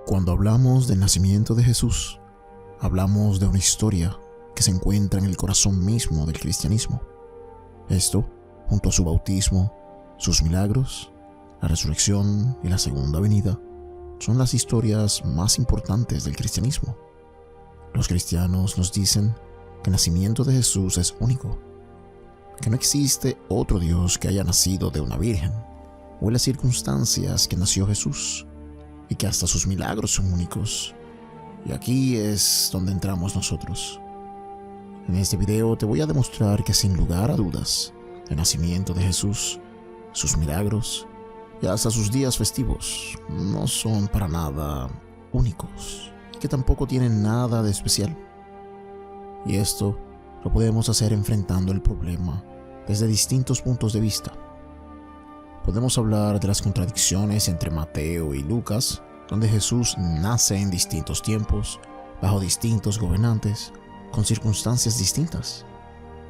Cuando hablamos del nacimiento de Jesús, hablamos de una historia que se encuentra en el corazón mismo del cristianismo. Esto, junto a su bautismo, sus milagros, la resurrección y la segunda venida, son las historias más importantes del cristianismo. Los cristianos nos dicen que el nacimiento de Jesús es único, que no existe otro Dios que haya nacido de una virgen, o en las circunstancias que nació Jesús, y que hasta sus milagros son únicos. Y aquí es donde entramos nosotros. En este video te voy a demostrar que sin lugar a dudas, el nacimiento de Jesús, sus milagros y hasta sus días festivos no son para nada únicos, y que tampoco tienen nada de especial. Y esto lo podemos hacer enfrentando el problema desde distintos puntos de vista. Podemos hablar de las contradicciones entre Mateo y Lucas, donde Jesús nace en distintos tiempos, bajo distintos gobernantes, con circunstancias distintas.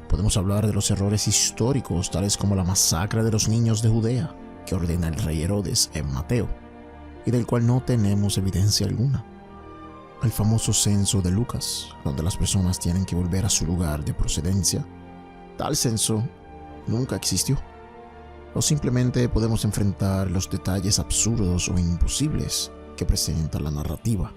Podemos hablar de los errores históricos, tales como la masacre de los niños de Judea, que ordena el rey Herodes en Mateo, y del cual no tenemos evidencia alguna. El famoso censo de Lucas, donde las personas tienen que volver a su lugar de procedencia. Tal censo nunca existió. O simplemente podemos enfrentar los detalles absurdos o imposibles que presenta la narrativa,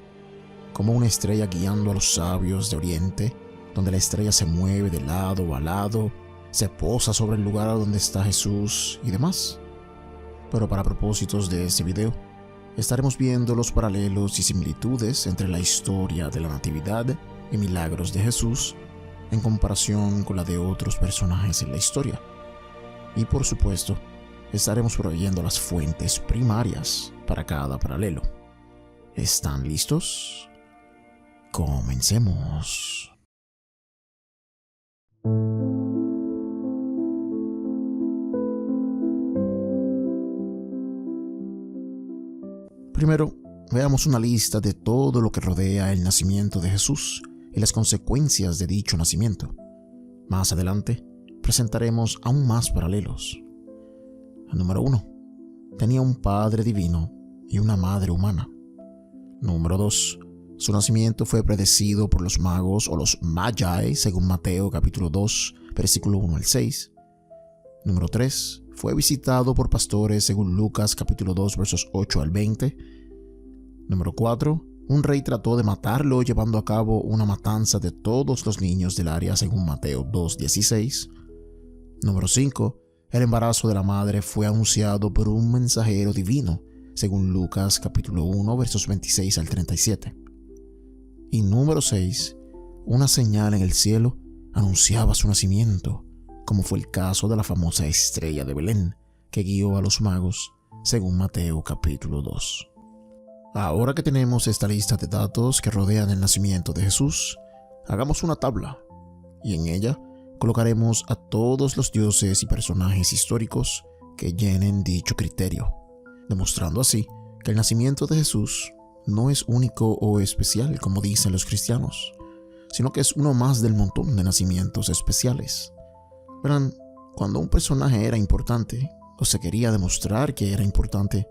como una estrella guiando a los sabios de Oriente, donde la estrella se mueve de lado a lado, se posa sobre el lugar donde está Jesús y demás. Pero para propósitos de este video, estaremos viendo los paralelos y similitudes entre la historia de la Natividad y milagros de Jesús en comparación con la de otros personajes en la historia. Y por supuesto, estaremos proveyendo las fuentes primarias para cada paralelo. ¿Están listos? Comencemos. Primero, veamos una lista de todo lo que rodea el nacimiento de Jesús y las consecuencias de dicho nacimiento. Más adelante, presentaremos aún más paralelos. Número 1. Tenía un padre divino y una madre humana. Número 2. Su nacimiento fue predecido por los magos o los Magi, según Mateo capítulo 2, versículo 1 al 6. Número 3. Fue visitado por pastores, según Lucas capítulo 2, versos 8 al 20. Número 4. Un rey trató de matarlo llevando a cabo una matanza de todos los niños del área, según Mateo 2:16. Número 5. El embarazo de la madre fue anunciado por un mensajero divino, según Lucas capítulo 1, versos 26 al 37. Y número 6. Una señal en el cielo anunciaba su nacimiento, como fue el caso de la famosa estrella de Belén, que guió a los magos, según Mateo capítulo 2. Ahora que tenemos esta lista de datos que rodean el nacimiento de Jesús, hagamos una tabla, y en ella colocaremos a todos los dioses y personajes históricos que llenen dicho criterio, demostrando así que el nacimiento de Jesús no es único o especial como dicen los cristianos, sino que es uno más del montón de nacimientos especiales. Verán, cuando un personaje era importante, o se quería demostrar que era importante,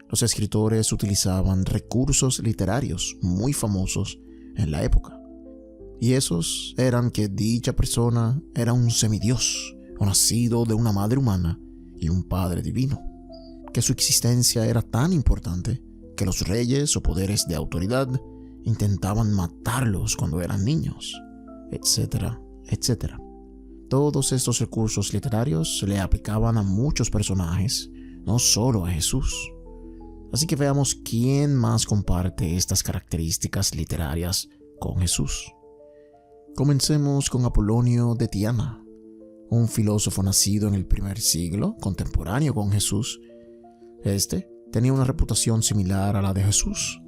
los escritores utilizaban recursos literarios muy famosos en la época. Y esos eran que dicha persona era un semidios, o nacido de una madre humana y un padre divino, que su existencia era tan importante que los reyes o poderes de autoridad intentaban matarlos cuando eran niños, etcétera, etcétera. Todos estos recursos literarios se le aplicaban a muchos personajes, no solo a Jesús. Así que veamos quién más comparte estas características literarias con Jesús. Comencemos con Apolonio de Tiana, un filósofo nacido en el primer siglo, contemporáneo con Jesús. Este tenía una reputación similar a la de Jesús.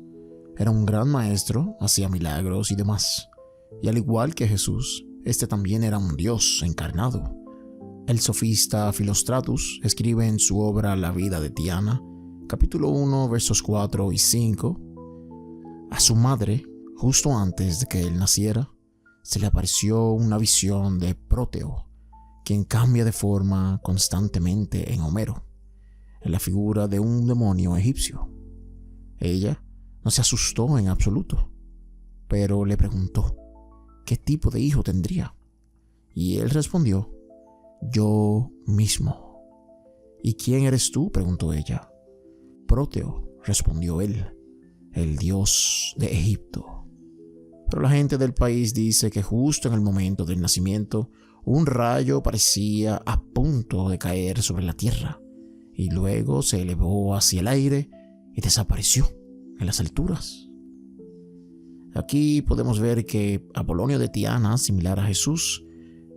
Era un gran maestro, hacía milagros y demás. Y al igual que Jesús, este también era un Dios encarnado. El sofista Philostratus escribe en su obra La vida de Tiana, capítulo 1, versos 4 y 5. A su madre, justo antes de que él naciera, se le apareció una visión de Próteo, quien cambia de forma constantemente en Homero, en la figura de un demonio egipcio. Ella no se asustó en absoluto, pero le preguntó qué tipo de hijo tendría. Y él respondió: yo mismo. ¿Y quién eres tú?, preguntó ella. Próteo, respondió él, el dios de Egipto. Pero la gente del país dice que justo en el momento del nacimiento, un rayo parecía a punto de caer sobre la tierra, y luego se elevó hacia el aire y desapareció en las alturas. Aquí podemos ver que Apolonio de Tiana, similar a Jesús,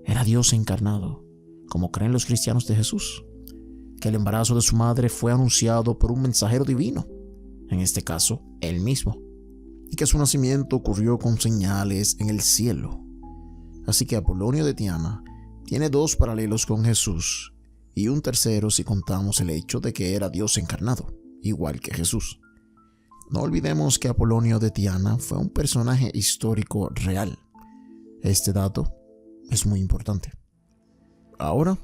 era Dios encarnado, como creen los cristianos de Jesús, que el embarazo de su madre fue anunciado por un mensajero divino, en este caso, él mismo, y que su nacimiento ocurrió con señales en el cielo. Así que Apolonio de Tiana tiene dos paralelos con Jesús y un tercero si contamos el hecho de que era Dios encarnado, igual que Jesús. No olvidemos que Apolonio de Tiana fue un personaje histórico real. Este dato es muy importante. Ahora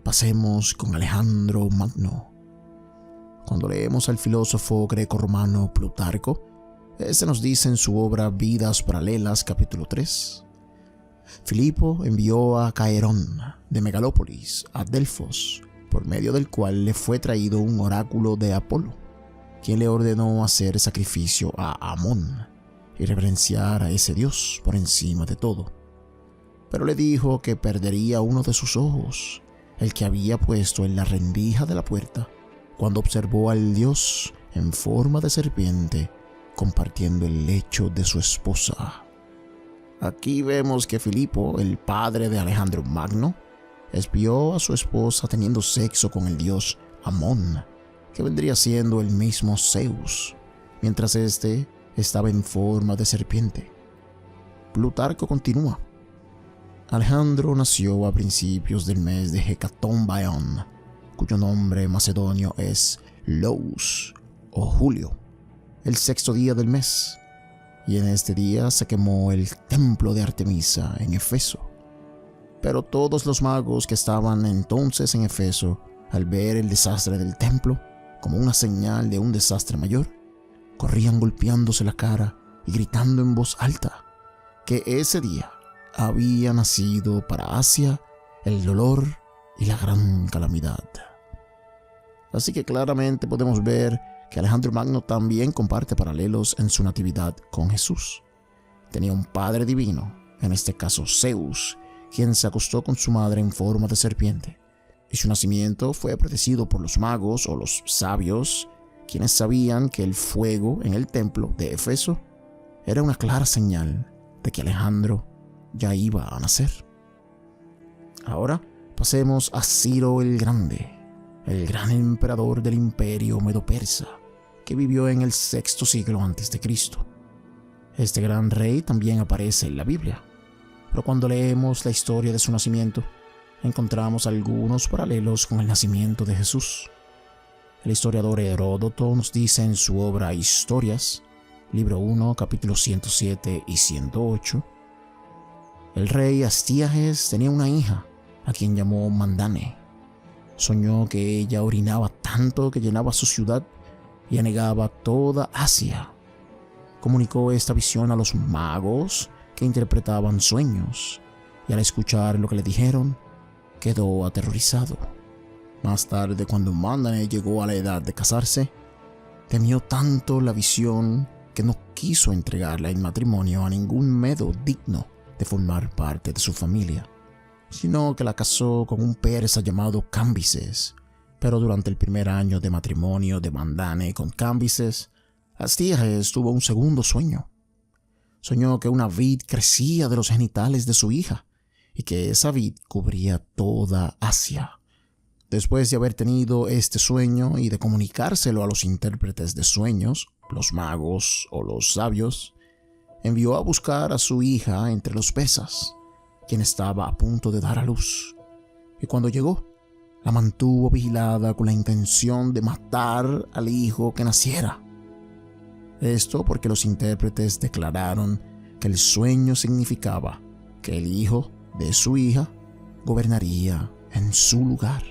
pasemos con Alejandro Magno. Cuando leemos al filósofo greco-romano Plutarco, este nos dice en su obra Vidas Paralelas, capítulo 3. Filipo envió a Caerón de Megalópolis a Delfos, por medio del cual le fue traído un oráculo de Apolo, quien le ordenó hacer sacrificio a Amón y reverenciar a ese dios por encima de todo. Pero le dijo que perdería uno de sus ojos, el que había puesto en la rendija de la puerta, cuando observó al dios en forma de serpiente compartiendo el lecho de su esposa. Aquí vemos que Filipo, el padre de Alejandro Magno, espió a su esposa teniendo sexo con el dios Amón, que vendría siendo el mismo Zeus, mientras éste estaba en forma de serpiente. Plutarco continúa: Alejandro nació a principios del mes de Hecatombion, cuyo nombre macedonio es Lous o Julio, el sexto día del mes, y en este día se quemó el templo de Artemisa en Efeso. Pero todos los magos que estaban entonces en Efeso, al ver el desastre del templo como una señal de un desastre mayor, corrían golpeándose la cara y gritando en voz alta que ese día había nacido para Asia el dolor y la gran calamidad. Así que claramente podemos ver que Alejandro Magno también comparte paralelos en su natividad con Jesús. Tenía un padre divino, en este caso Zeus, quien se acostó con su madre en forma de serpiente, y su nacimiento fue predecido por los magos o los sabios, quienes sabían que el fuego en el templo de Efeso era una clara señal de que Alejandro ya iba a nacer. Ahora pasemos a Ciro el Grande, el gran emperador del imperio medo-persa, que vivió en el sexto siglo a.C. Este gran rey también aparece en la Biblia, pero cuando leemos la historia de su nacimiento, encontramos algunos paralelos con el nacimiento de Jesús. El historiador Heródoto nos dice en su obra Historias, libro 1, capítulos 107 y 108, el rey Astíages tenía una hija, a quien llamó Mandane. Soñó que ella orinaba tanto que llenaba su ciudad y anegaba toda Asia. Comunicó esta visión a los magos que interpretaban sueños, y al escuchar lo que le dijeron, quedó aterrorizado. Más tarde, cuando Mandane llegó a la edad de casarse, temió tanto la visión que no quiso entregarla en matrimonio a ningún medo digno de formar parte de su familia, sino que la casó con un persa llamado Cambises. Pero durante el primer año de matrimonio de Mandane con Cambises, Astíages tuvo un segundo sueño. Soñó que una vid crecía de los genitales de su hija y que esa vid cubría toda Asia. Después de haber tenido este sueño y de comunicárselo a los intérpretes de sueños, los magos o los sabios, envió a buscar a su hija entre los persas, quien estaba a punto de dar a luz. Y cuando llegó, la mantuvo vigilada con la intención de matar al hijo que naciera. Esto porque los intérpretes declararon que el sueño significaba que el hijo de su hija gobernaría en su lugar.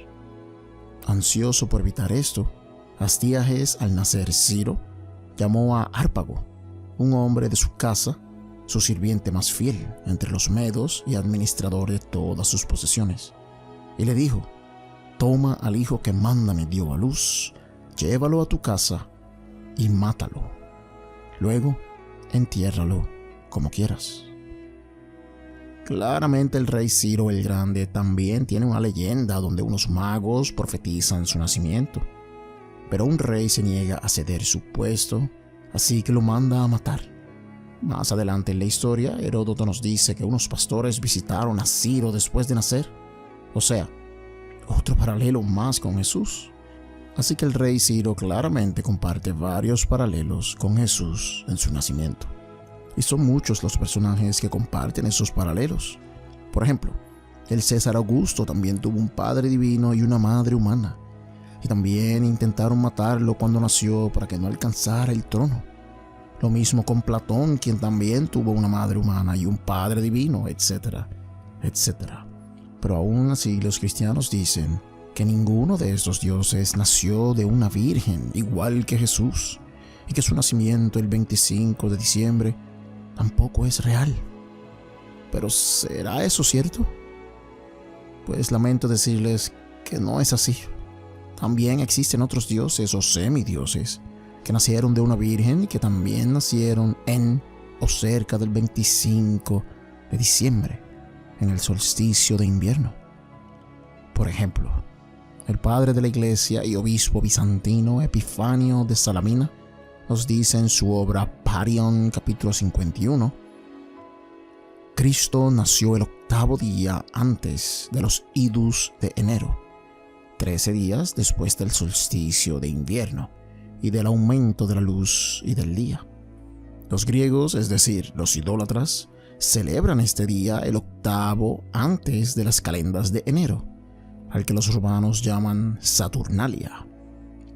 Ansioso por evitar esto, Astíages, al nacer Ciro, llamó a Árpago, un hombre de su casa, su sirviente más fiel entre los medos y administrador de todas sus posesiones, y le dijo: toma al hijo que Manda me dio a luz, llévalo a tu casa y mátalo. Luego, entiérralo como quieras. Claramente el rey Ciro el Grande también tiene una leyenda donde unos magos profetizan su nacimiento, pero un rey se niega a ceder su puesto, así que lo manda a matar. Más adelante en la historia, Heródoto nos dice que unos pastores visitaron a Ciro después de nacer, o sea, otro paralelo más con Jesús. Así que el rey Ciro claramente comparte varios paralelos con Jesús en su nacimiento. Y son muchos los personajes que comparten esos paralelos. Por ejemplo, el César Augusto también tuvo un padre divino y una madre humana. Y también intentaron matarlo cuando nació para que no alcanzara el trono. Lo mismo con Platón, quien también tuvo una madre humana y un padre divino, etcétera, etcétera. Pero aún así los cristianos dicen que ninguno de estos dioses nació de una virgen igual que Jesús, y que su nacimiento el 25 de diciembre tampoco es real. ¿Pero será eso cierto? Pues lamento decirles que no es así. También existen otros dioses o semidioses que nacieron de una virgen y que también nacieron en o cerca del 25 de diciembre, en el solsticio de invierno. Por ejemplo, el padre de la iglesia y obispo bizantino Epifanio de Salamina nos dice en su obra Parion, capítulo 51, Cristo nació el 8º día antes de los idus de enero, 13 días después del solsticio de invierno y del aumento de la luz y del día. Los griegos, es decir, los idólatras, celebran este día el 8º antes de las calendas de enero, al que los romanos llaman Saturnalia,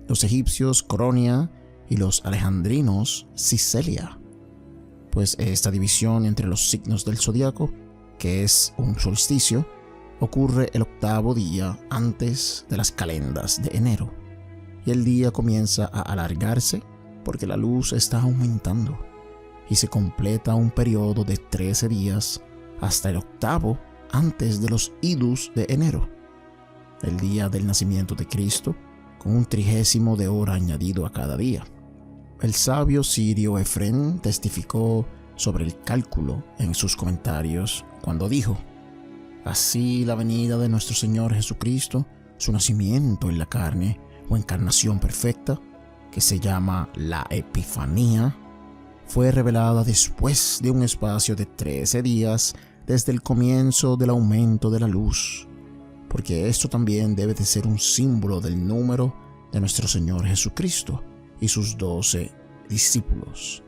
los egipcios Coronia y los alejandrinos Ciselia, pues esta división entre los signos del zodiaco, que es un solsticio, ocurre el 8º día antes de las calendas de enero, y el día comienza a alargarse porque la luz está aumentando, y se completa un periodo de 13 días hasta el 8º antes de los idus de enero, el día del nacimiento de Cristo, con un 30º de hora añadido a cada día. El sabio sirio Efrén testificó sobre el cálculo en sus comentarios cuando dijo: así la venida de nuestro Señor Jesucristo, su nacimiento en la carne o encarnación perfecta, que se llama la Epifanía, fue revelada después de un espacio de 13 días desde el comienzo del aumento de la luz, porque esto también debe de ser un símbolo del número de nuestro Señor Jesucristo y sus 12 discípulos,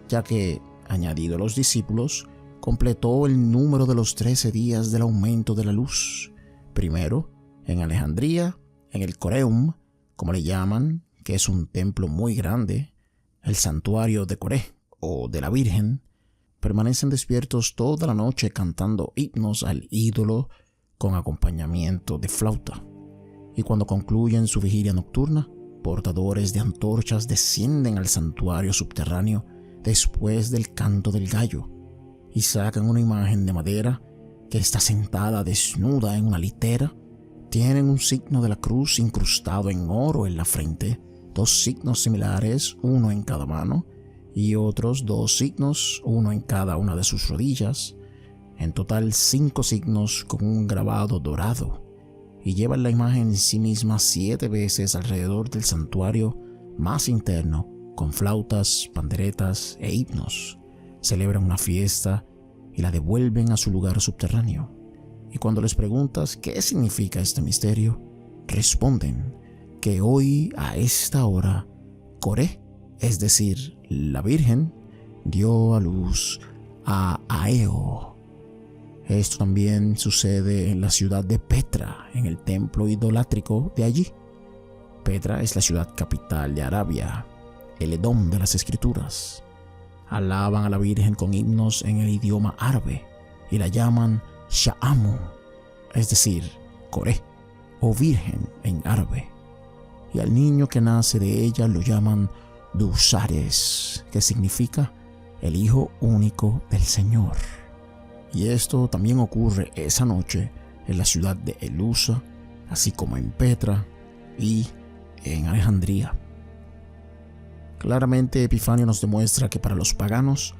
ya que, añadido a los discípulos, completó el número de los 13 días del aumento de la luz, primero en Alejandría, en el Coreum, como le llaman, que es un templo muy grande, el santuario de Coré o de la Virgen. Permanecen despiertos toda la noche cantando himnos al ídolo con acompañamiento de flauta, y cuando concluyen su vigilia nocturna, portadores de antorchas descienden al santuario subterráneo después del canto del gallo y sacan una imagen de madera que está sentada desnuda en una litera. Tienen un signo de la cruz incrustado en oro en la frente, 2 signos similares, uno en cada mano, y otros 2 signos, uno en cada una de sus rodillas. En total 5 signos con un grabado dorado, y llevan la imagen en sí misma 7 veces alrededor del santuario más interno, con flautas, panderetas e himnos. Celebran una fiesta y la devuelven a su lugar subterráneo. Y cuando les preguntas qué significa este misterio, responden que hoy a esta hora Coré, es decir, la Virgen, dio a luz a Aeo. Esto también sucede en la ciudad de Petra, en el templo idolátrico de allí. Petra es la ciudad capital de Arabia, el Edom de las Escrituras. Alaban a la Virgen con himnos en el idioma árabe y la llaman Sha'amu, es decir, Coré o Virgen en árabe. Y al niño que nace de ella lo llaman Dusares, que significa el Hijo único del Señor. Y esto también ocurre esa noche en la ciudad de Elusa, así como en Petra y en Alejandría. Claramente Epifanio nos demuestra que para los paganos,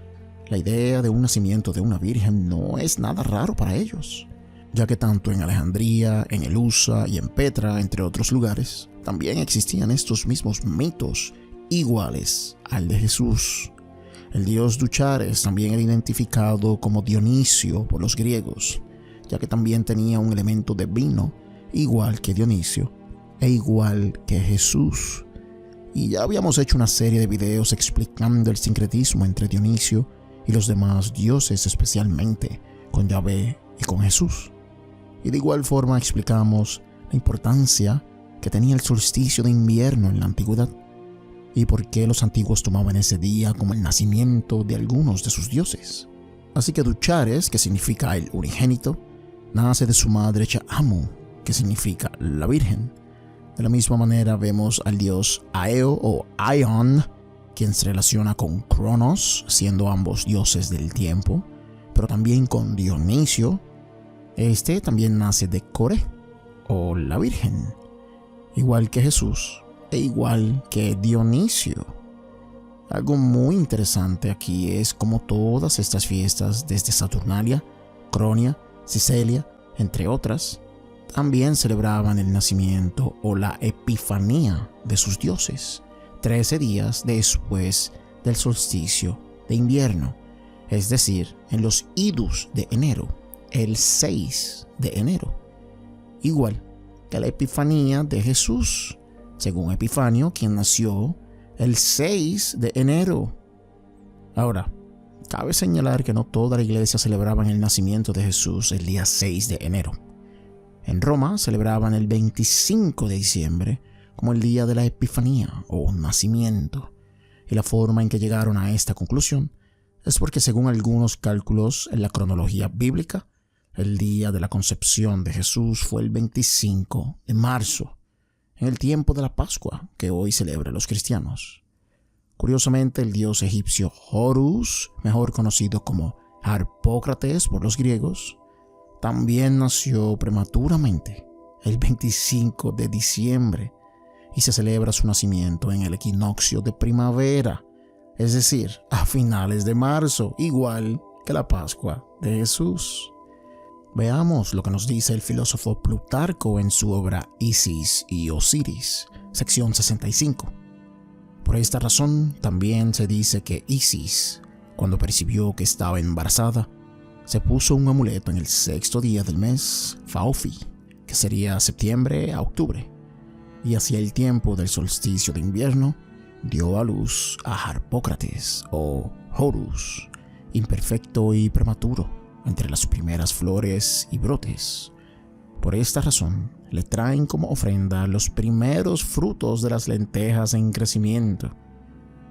la idea de un nacimiento de una virgen no es nada raro para ellos, ya que tanto en Alejandría, en Elusa y en Petra, entre otros lugares, también existían estos mismos mitos iguales al de Jesús. El dios Duchares también era identificado como Dionisio por los griegos, ya que también tenía un elemento de vino, igual que Dionisio, e igual que Jesús. Y ya habíamos hecho una serie de videos explicando el sincretismo entre Dionisio y los demás dioses, especialmente con Yahvé y con Jesús. Y de igual forma explicamos la importancia que tenía el solsticio de invierno en la antigüedad y por qué los antiguos tomaban ese día como el nacimiento de algunos de sus dioses. Así que Duchares, que significa el unigénito, nace de su madre Chaamu, que significa la Virgen. De la misma manera vemos al dios Aeo o Aion, quien se relaciona con Cronos, siendo ambos dioses del tiempo, pero también con Dionisio. Este también nace de Core, o la Virgen, igual que Jesús e igual que Dionisio. Algo muy interesante aquí es cómo todas estas fiestas, desde Saturnalia, Cronia, Ciselia, entre otras, también celebraban el nacimiento o la epifanía de sus dioses, 13 días después del solsticio de invierno, es decir, en los idus de enero, el 6 de enero, igual que la epifanía de Jesús, según Epifanio, quien nació el 6 de enero. Ahora, cabe señalar que no toda la iglesia celebraba el nacimiento de Jesús el día 6 de enero. En Roma celebraban el 25 de diciembre como el día de la Epifanía o nacimiento, y la forma en que llegaron a esta conclusión es porque, según algunos cálculos en la cronología bíblica, el día de la concepción de Jesús fue el 25 de marzo, en el tiempo de la Pascua que hoy celebran los cristianos. Curiosamente, el dios egipcio Horus, mejor conocido como Harpócrates por los griegos, también nació prematuramente el 25 de diciembre y se celebra su nacimiento en el equinoccio de primavera, es decir, a finales de marzo, igual que la Pascua de Jesús. Veamos lo que nos dice el filósofo Plutarco en su obra Isis y Osiris, sección 65. Por esta razón, también se dice que Isis, cuando percibió que estaba embarazada, se puso un amuleto en el 6º día del mes Faofi, que sería septiembre a octubre, y hacia el tiempo del solsticio de invierno dio a luz a Harpócrates o Horus, imperfecto y prematuro, entre las primeras flores y brotes. Por esta razón, le traen como ofrenda los primeros frutos de las lentejas en crecimiento,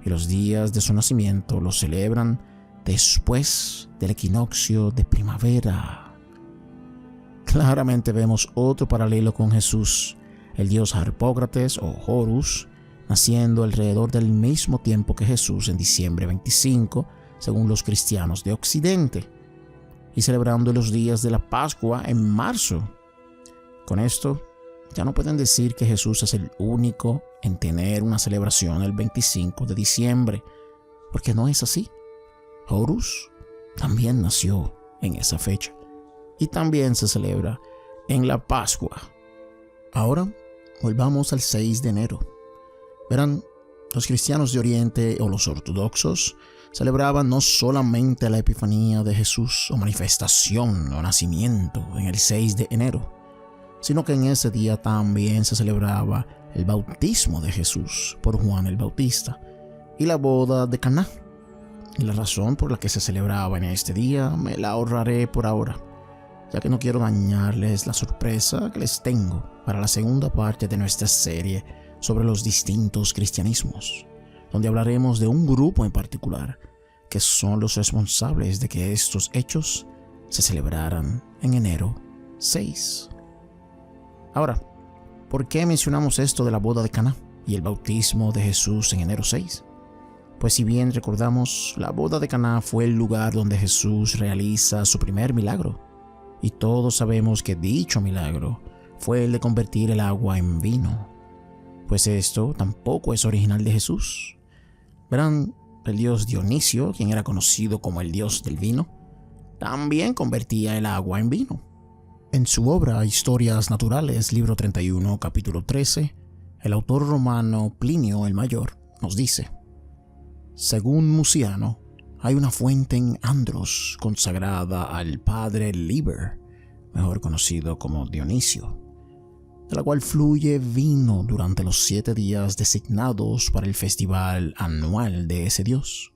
y los días de su nacimiento los celebran después del equinoccio de primavera. Claramente vemos otro paralelo con Jesús, el dios Harpócrates o Horus, naciendo alrededor del mismo tiempo que Jesús en diciembre 25, según los cristianos de Occidente, y celebrando los días de la Pascua en marzo. Con esto, ya no pueden decir que Jesús es el único en tener una celebración el 25 de diciembre, porque no es así. Horus también nació en esa fecha y también se celebra en la Pascua. Ahora, volvamos al 6 de enero. Verán, los cristianos de Oriente o los ortodoxos celebraban no solamente la Epifanía de Jesús o manifestación o nacimiento en el 6 de enero, sino que en ese día también se celebraba el bautismo de Jesús por Juan el Bautista y la boda de Caná. Y la razón por la que se celebraba en este día me la ahorraré por ahora, ya que no quiero dañarles la sorpresa que les tengo para la segunda parte de nuestra serie sobre los distintos cristianismos, donde hablaremos de un grupo en particular que son los responsables de que estos hechos se celebraran en enero 6. Ahora, ¿por qué mencionamos esto de la boda de Caná y el bautismo de Jesús en enero 6? Pues si bien recordamos, la boda de Caná fue el lugar donde Jesús realiza su primer milagro, y todos sabemos que dicho milagro fue el de convertir el agua en vino. Pues esto tampoco es original de Jesús. Verán, el dios Dionisio, quien era conocido como el dios del vino, también convertía el agua en vino. En su obra Historias Naturales, libro 31, capítulo 13, el autor romano Plinio el Mayor nos dice: según Muciano, hay una fuente en Andros consagrada al padre Liber, mejor conocido como Dionisio, de la cual fluye vino durante los 7 días designados para el festival anual de ese dios.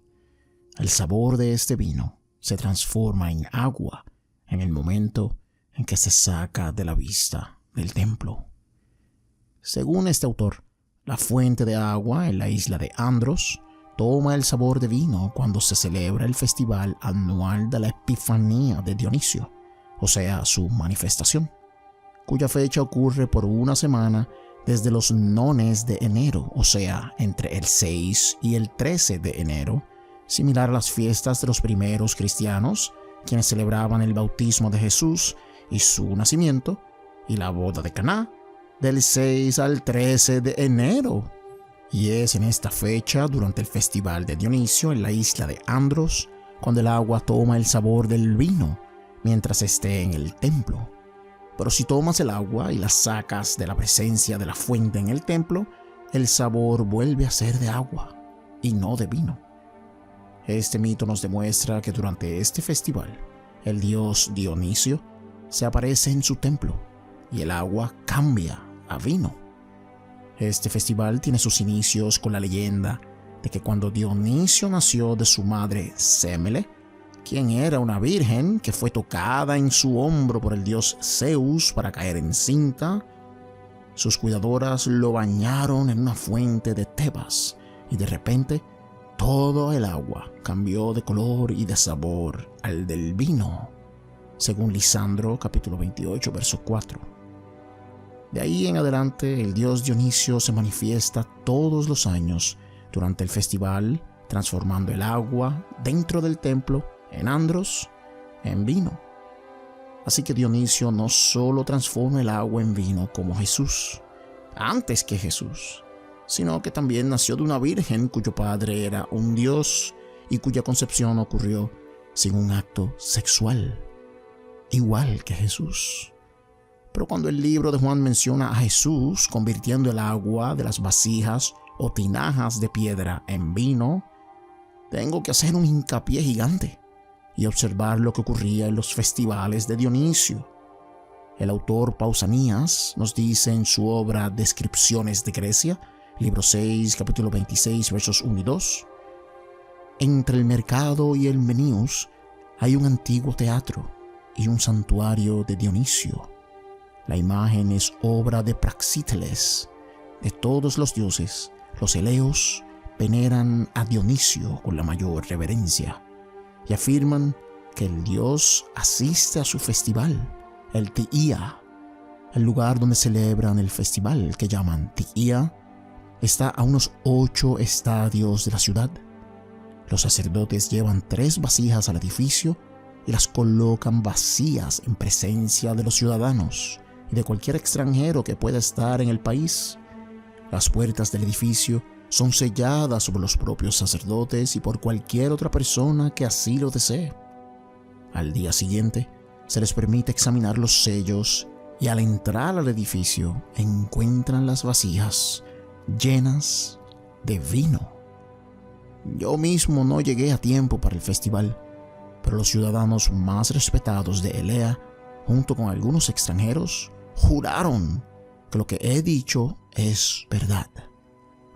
El sabor de este vino se transforma en agua en el momento en que se saca de la vista del templo. Según este autor, la fuente de agua en la isla de Andros toma el sabor de vino cuando se celebra el festival anual de la Epifanía de Dionisio, o sea, su manifestación, cuya fecha ocurre por una semana desde los nones de enero, o sea, entre el 6 y el 13 de enero, similar a las fiestas de los primeros cristianos, quienes celebraban el bautismo de Jesús y su nacimiento, y la boda de Caná, del 6 al 13 de enero. Y es en esta fecha, durante el festival de Dionisio en la isla de Andros, cuando el agua toma el sabor del vino mientras esté en el templo. Pero si tomas el agua y la sacas de la presencia de la fuente en el templo, el sabor vuelve a ser de agua y no de vino. Este mito nos demuestra que durante este festival, el dios Dionisio se aparece en su templo y el agua cambia a vino. Este festival tiene sus inicios con la leyenda de que cuando Dionisio nació de su madre Semele, quien era una virgen que fue tocada en su hombro por el dios Zeus para caer encinta, sus cuidadoras lo bañaron en una fuente de Tebas y de repente todo el agua cambió de color y de sabor al del vino, según Lisandro capítulo 28 verso 4. De ahí en adelante, el dios Dionisio se manifiesta todos los años durante el festival, transformando el agua dentro del templo en Andros en vino. Así que Dionisio no solo transforma el agua en vino como Jesús, antes que Jesús, sino que también nació de una virgen cuyo padre era un dios y cuya concepción ocurrió sin un acto sexual, igual que Jesús. Pero cuando el libro de Juan menciona a Jesús convirtiendo el agua de las vasijas o tinajas de piedra en vino, tengo que hacer un hincapié gigante y observar lo que ocurría en los festivales de Dionisio. El autor Pausanias nos dice en su obra Descripciones de Grecia, libro 6, capítulo 26, versos 1 y 2, entre el mercado y el Menús hay un antiguo teatro y un santuario de Dionisio. La imagen es obra de Praxíteles. De todos los dioses, los eleos veneran a Dionisio con la mayor reverencia y afirman que el dios asiste a su festival, el Tiía. El lugar donde celebran el festival, que llaman Tiía, está a unos 8 estadios de la ciudad. Los sacerdotes llevan 3 vasijas al edificio y las colocan vacías en presencia de los ciudadanos y de cualquier extranjero que pueda estar en el país. Las puertas del edificio son selladas por los propios sacerdotes y por cualquier otra persona que así lo desee. Al día siguiente, se les permite examinar los sellos y al entrar al edificio encuentran las vasijas llenas de vino. Yo mismo no llegué a tiempo para el festival, pero los ciudadanos más respetados de Elea, junto con algunos extranjeros, juraron que lo que he dicho es verdad.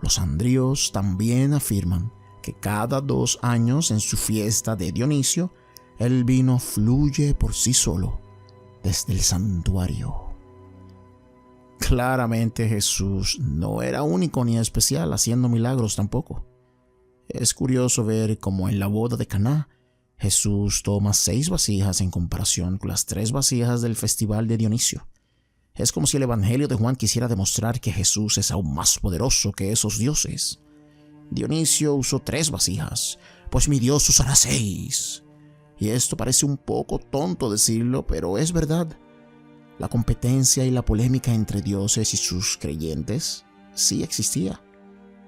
Los andrios también afirman que cada 2 años en su fiesta de Dionisio, el vino fluye por sí solo desde el santuario. Claramente Jesús no era único ni especial haciendo milagros tampoco. Es curioso ver cómo en la boda de Caná, Jesús toma 6 vasijas en comparación con las 3 vasijas del festival de Dionisio. Es como si el Evangelio de Juan quisiera demostrar que Jesús es aún más poderoso que esos dioses. Dionisio usó 3 vasijas, pues mi Dios usará 6. Y esto parece un poco tonto decirlo, pero es verdad. La competencia y la polémica entre dioses y sus creyentes sí existía.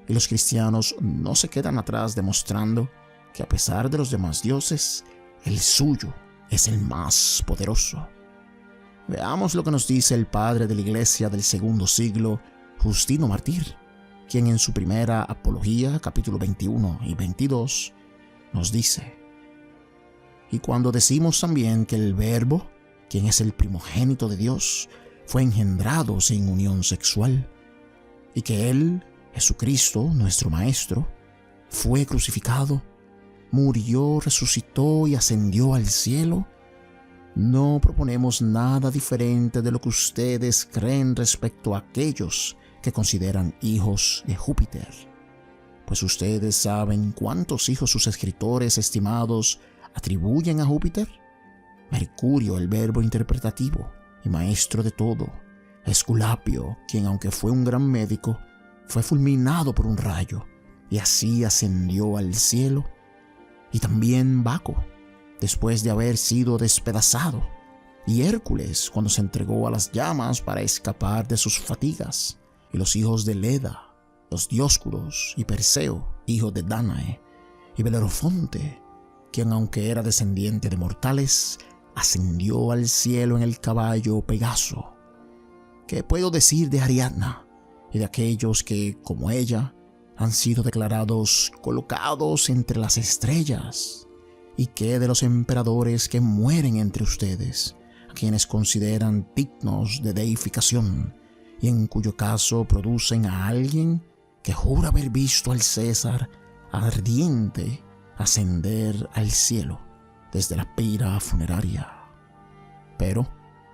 Y los cristianos no se quedan atrás demostrando que a pesar de los demás dioses, el suyo es el más poderoso. Veamos lo que nos dice el padre de la iglesia del segundo siglo, Justino Mártir, quien en su primera Apología, capítulo 21 y 22, nos dice: y cuando decimos también que el Verbo, quien es el primogénito de Dios, fue engendrado sin unión sexual, y que Él, Jesucristo, nuestro Maestro, fue crucificado, murió, resucitó y ascendió al cielo, no proponemos nada diferente de lo que ustedes creen respecto a aquellos que consideran hijos de Júpiter. Pues ustedes saben cuántos hijos sus escritores estimados atribuyen a Júpiter. Mercurio, el verbo interpretativo y maestro de todo; Esculapio, quien aunque fue un gran médico, fue fulminado por un rayo y así ascendió al cielo; y también Baco, después de haber sido despedazado; y Hércules, cuando se entregó a las llamas para escapar de sus fatigas; y los hijos de Leda, los Dioscuros; y Perseo, hijo de Dánae; y Belerofonte, quien aunque era descendiente de mortales, ascendió al cielo en el caballo Pegaso. ¿Qué puedo decir de Ariadna y de aquellos que, como ella, han sido declarados colocados entre las estrellas? ¿Y qué de los emperadores que mueren entre ustedes, a quienes consideran dignos de deificación, y en cuyo caso producen a alguien que jura haber visto al César ardiente ascender al cielo desde la pira funeraria? Pero,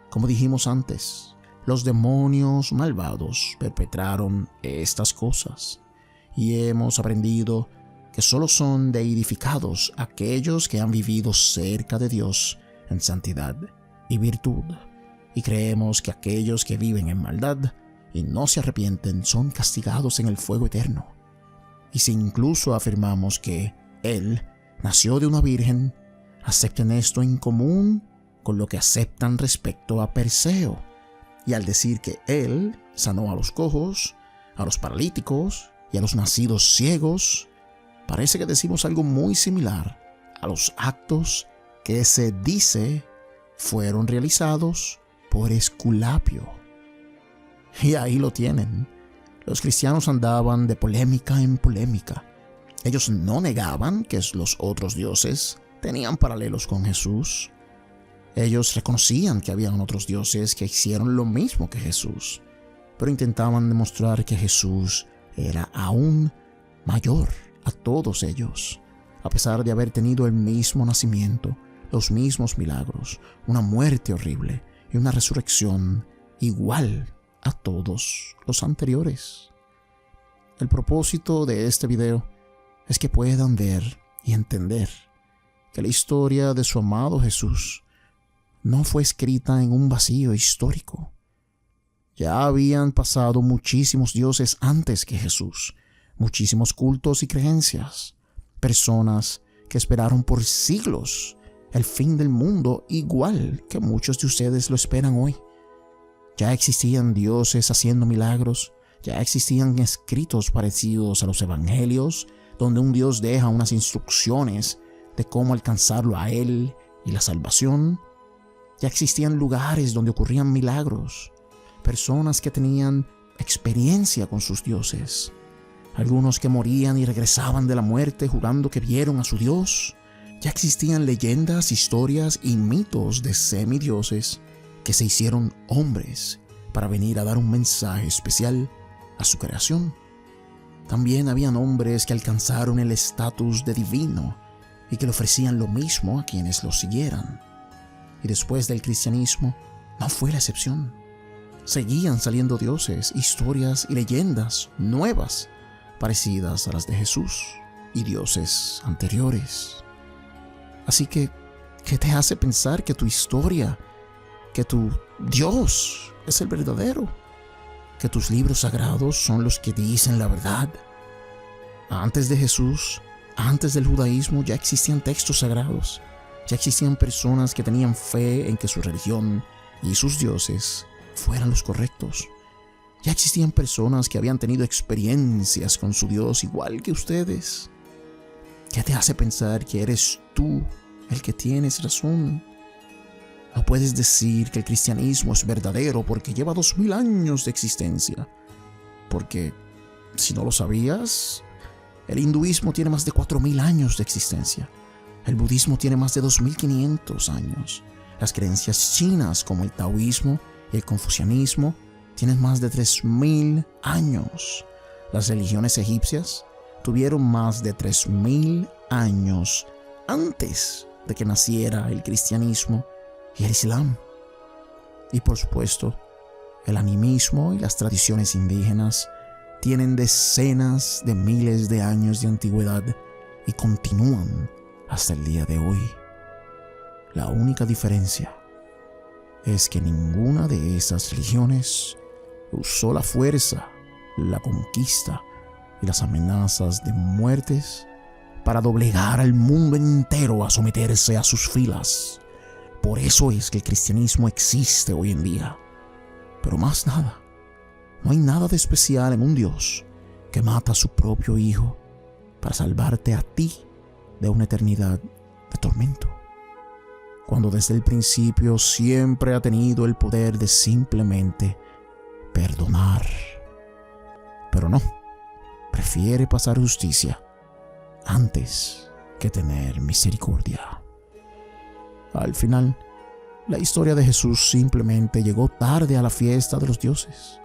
como dijimos antes, los demonios malvados perpetraron estas cosas, y hemos aprendido que solo son deidificados aquellos que han vivido cerca de Dios en santidad y virtud, y creemos que aquellos que viven en maldad y no se arrepienten son castigados en el fuego eterno. Y si incluso afirmamos que Él nació de una virgen, acepten esto en común con lo que aceptan respecto a Perseo, y al decir que Él sanó a los cojos, a los paralíticos y a los nacidos ciegos, parece que decimos algo muy similar a los actos que se dice fueron realizados por Esculapio. Y ahí lo tienen. Los cristianos andaban de polémica en polémica. Ellos no negaban que los otros dioses tenían paralelos con Jesús. Ellos reconocían que habían otros dioses que hicieron lo mismo que Jesús, pero intentaban demostrar que Jesús era aún mayor a todos ellos, a pesar de haber tenido el mismo nacimiento, los mismos milagros, una muerte horrible y una resurrección igual a todos los anteriores. El propósito de este video es que puedan ver y entender que la historia de su amado Jesús no fue escrita en un vacío histórico. Ya habían pasado muchísimos dioses antes que Jesús, muchísimos cultos y creencias, personas que esperaron por siglos el fin del mundo igual que muchos de ustedes lo esperan hoy. Ya existían dioses haciendo milagros, ya existían escritos parecidos a los evangelios, donde un Dios deja unas instrucciones de cómo alcanzarlo a Él y la salvación. Ya existían lugares donde ocurrían milagros, personas que tenían experiencia con sus dioses, algunos que morían y regresaban de la muerte jurando que vieron a su Dios. Ya existían leyendas, historias y mitos de semidioses que se hicieron hombres para venir a dar un mensaje especial a su creación. También habían hombres que alcanzaron el estatus de divino y que le ofrecían lo mismo a quienes los siguieran. Y después del cristianismo no fue la excepción. Seguían saliendo dioses, historias y leyendas nuevas parecidas a las de Jesús y dioses anteriores. Así que, ¿qué te hace pensar que tu historia, que tu Dios es el verdadero? ¿Que tus libros sagrados son los que dicen la verdad? Antes de Jesús, antes del judaísmo, ya existían textos sagrados. Ya existían personas que tenían fe en que su religión y sus dioses fueran los correctos. Ya existían personas que habían tenido experiencias con su Dios igual que ustedes. ¿Qué te hace pensar que eres tú el que tienes razón? No puedes decir que el cristianismo es verdadero porque lleva 2000 años de existencia. Porque, si no lo sabías, el hinduismo tiene más de 4000 años de existencia. El budismo tiene más de 2500 años. Las creencias chinas como el taoísmo y el confucianismo tienen más de 3000 años. Las religiones egipcias tuvieron más de 3000 años antes de que naciera el cristianismo y el islam. Y por supuesto, el animismo y las tradiciones indígenas tienen decenas de miles de años de antigüedad y continúan hasta el día de hoy. La única diferencia es que ninguna de esas religiones usó la fuerza, la conquista y las amenazas de muertes para doblegar al mundo entero a someterse a sus filas. Por eso es que el cristianismo existe hoy en día. Pero más nada. No hay nada de especial en un Dios que mata a su propio Hijo para salvarte a ti de una eternidad de tormento, cuando desde el principio siempre ha tenido el poder de simplemente perdonar. Pero no, prefiere pasar justicia antes que tener misericordia. Al final, la historia de Jesús simplemente llegó tarde a la fiesta de los dioses.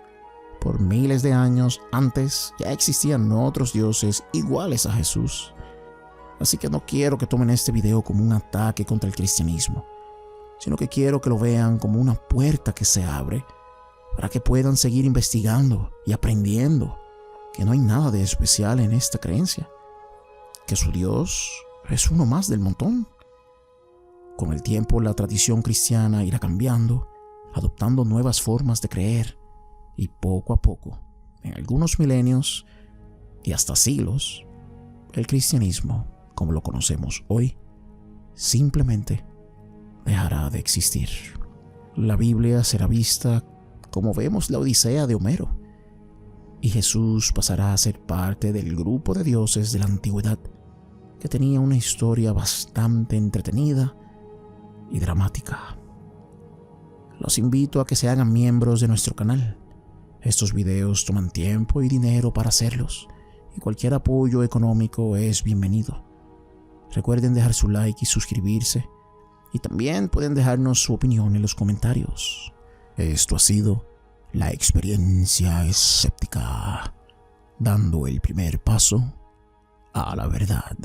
Por miles de años antes ya existían otros dioses iguales a Jesús. Así que no quiero que tomen este video como un ataque contra el cristianismo, sino que quiero que lo vean como una puerta que se abre para que puedan seguir investigando y aprendiendo que no hay nada de especial en esta creencia, que su Dios es uno más del montón. Con el tiempo, la tradición cristiana irá cambiando, adoptando nuevas formas de creer, y poco a poco, en algunos milenios y hasta siglos, el cristianismo, como lo conocemos hoy, simplemente dejará de existir. La Biblia será vista como vemos la Odisea de Homero, y Jesús pasará a ser parte del grupo de dioses de la antigüedad que tenía una historia bastante entretenida y dramática. Los invito a que se hagan miembros de nuestro canal. Estos videos toman tiempo y dinero para hacerlos, y cualquier apoyo económico es bienvenido. Recuerden dejar su like y suscribirse, y también pueden dejarnos su opinión en los comentarios. Esto ha sido la experiencia escéptica, dando el primer paso a la verdad.